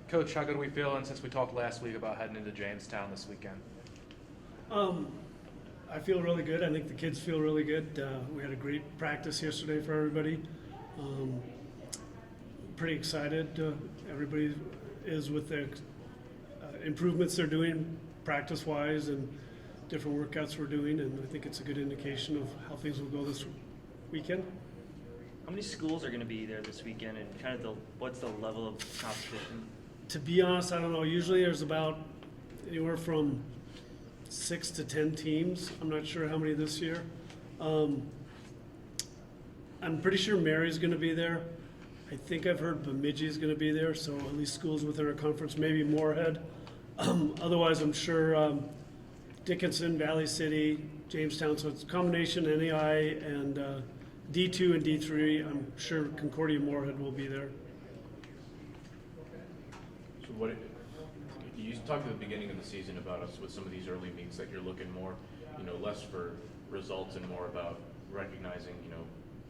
Coach, how good are we feeling since we talked last week about heading into Jamestown this weekend? I feel really good. I think the kids feel really good. We had a great practice yesterday for everybody. Pretty excited. Everybody is with the improvements they're doing practice-wise and different workouts we're doing, and I think it's a good indication of how things will go this weekend. How many schools are going to be there this weekend, and kind of what's the level of competition? To be honest, I don't know. Usually there's about anywhere from 6 to 10 teams. I'm not sure how many this year. I'm pretty sure Mary's going to be there. I think I've heard Bemidji is going to be there, so at least schools within our conference, maybe Moorhead. Otherwise, I'm sure Dickinson, Valley City, Jamestown. So it's a combination NAI and D2 and D3. I'm sure Concordia Moorhead will be there. So you talked at the beginning of the season about us with some of these early meets that you're looking more, less for results and more about recognizing,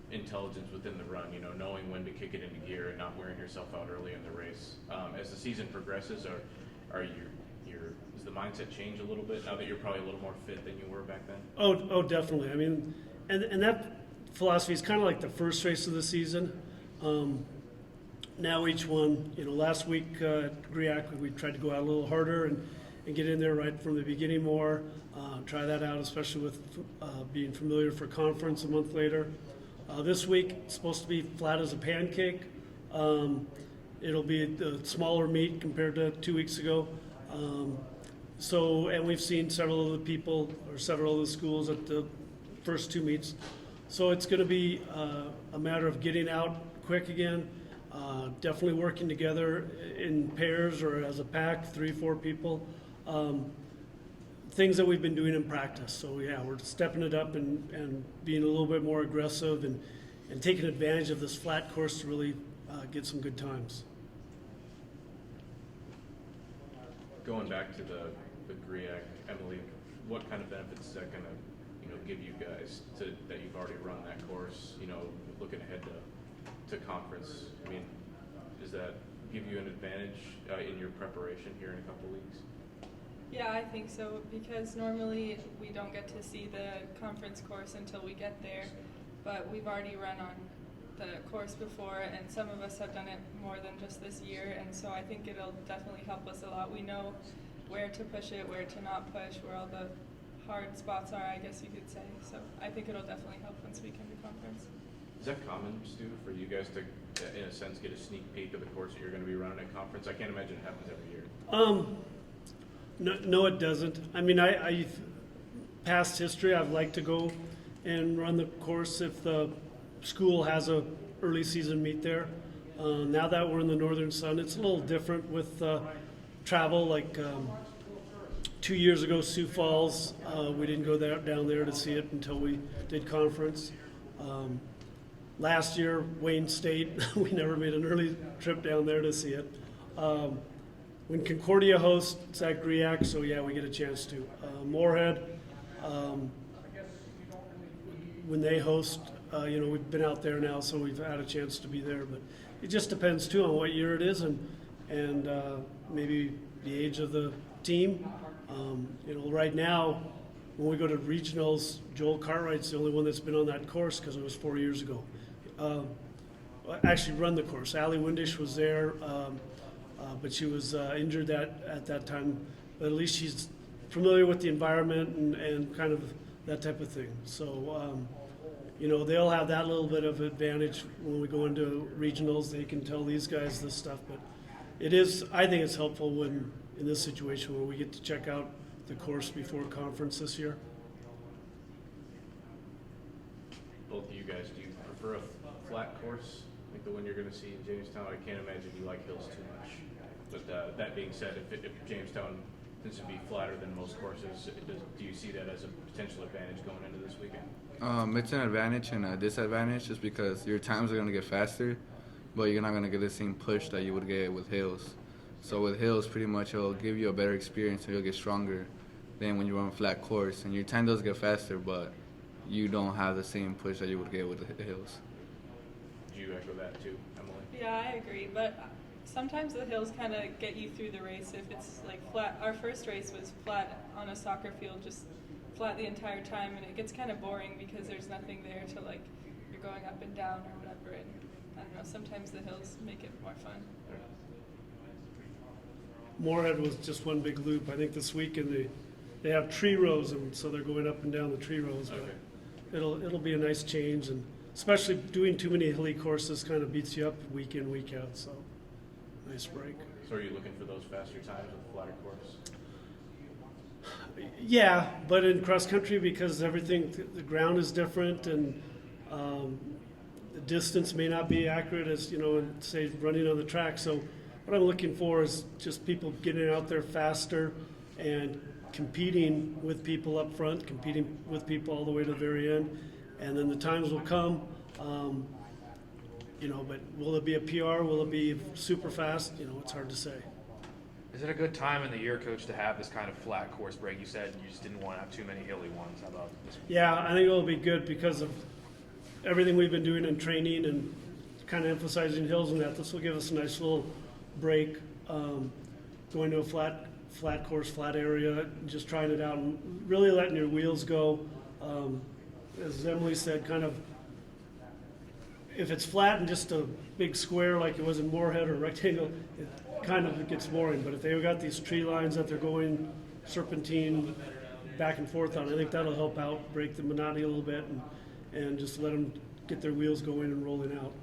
intelligence within the run, knowing when to kick it into gear and not wearing yourself out early in the race. As the season progresses, does the mindset change a little bit now that you're probably a little more fit than you were back then? Oh, definitely. I mean, and that philosophy is kind of like the first race of the season. Now each one, last week at GRIAC, we tried to go out a little harder and get in there right from the beginning more. Try that out, especially with being familiar for conference a month later. This week, it's supposed to be flat as a pancake. It'll be a smaller meet compared to 2 weeks ago. And we've seen several of the people or several of the schools at the first 2 meets. So it's going to be a matter of getting out quick again, definitely working together in pairs or as a pack, 3-4 people. Things that we've been doing in practice. So yeah, we're stepping it up and being a little bit more aggressive and taking advantage of this flat course to really get some good times. Going back to the GRIAC, Emily, what kind of benefits is that going to give you guys that you've already run that course? Looking ahead to conference. I mean, does that give you an advantage in your preparation here in a couple weeks? Yeah, I think so, because normally we don't get to see the conference course until we get there, but we've already run on the course before, and some of us have done it more than just this year, and so I think it'll definitely help us a lot. We know where to push it, where to not push, where all the hard spots are, I guess you could say. So I think it'll definitely help once we come to conference. Is that common, Stu, for you guys to, in a sense, get a sneak peek of the course that you're going to be running at conference? I can't imagine it happens every year. No, it doesn't. I mean, I past history, I've liked to go and run the course if the school has a early season meet there. Now that we're in the Northern Sun, it's a little different with travel. Like 2 years ago, Sioux Falls, we didn't go down there to see it until we did conference. Last year, Wayne State, we never made an early trip down there to see it. When Concordia hosts, it's at GRIAC, so yeah, we get a chance to. Moorhead, when they host, we've been out there now, so we've had a chance to be there. But it just depends too on what year it is and maybe the age of the team. Right now, when we go to regionals, Joel Cartwright's the only one that's been on that course because it was 4 years ago. Actually, run the course. Allie Windish was there. But she was injured at that time. But at least she's familiar with the environment and kind of that type of thing. So, they'll have that little bit of advantage when we go into regionals. They can tell these guys this stuff. But I think it's helpful when in this situation where we get to check out the course before conference this year. Both of you guys, do you prefer a flat course, like the one you're going to see in Jamestown? I can't imagine you like hills too much. But that being said, if Jamestown tends to be flatter than most courses, do you see that as a potential advantage going into this weekend? It's an advantage and a disadvantage just because your times are going to get faster, but you're not going to get the same push that you would get with hills. So with hills, pretty much it'll give you a better experience and you'll get stronger than when you run a flat course. And your time does get faster, but you don't have the same push that you would get with the hills. Do you echo that too, Emily? Yeah, I agree, but sometimes the hills kind of get you through the race. If it's like flat, our first race was flat on a soccer field, just flat the entire time, and it gets kind of boring because there's nothing there to like, you're going up and down or whatever, and I don't know, sometimes the hills make it more fun. Moorhead was just one big loop. I think this weekend they have tree rows, and so they're going up and down the tree rows. But Okay. it'll be a nice change, and especially doing too many hilly courses kind of beats you up week in, week out. So nice break. So are you looking for those faster times with the flatter course? Yeah, but in cross country, because everything, the ground is different, and the distance may not be accurate as, in, say, running on the track. So what I'm looking for is just people getting out there faster and competing with people up front, competing with people all the way to the very end. And then the times will come, but will it be a PR? Will it be super fast? It's hard to say. Is it a good time in the year, Coach, to have this kind of flat course break? You said you just didn't want to have too many hilly ones. How about this one? Yeah, I think it'll be good because of everything we've been doing in training and kind of emphasizing hills and that. This will give us a nice little break, going to a flat course, flat area, just trying it out and really letting your wheels go. As Emily said, kind of, if it's flat and just a big square like it was in Moorhead or rectangle, it kind of gets boring. But if they've got these tree lines that they're going serpentine back and forth on, I think that'll help out, break the monotony a little bit, and just let them get their wheels going and rolling out.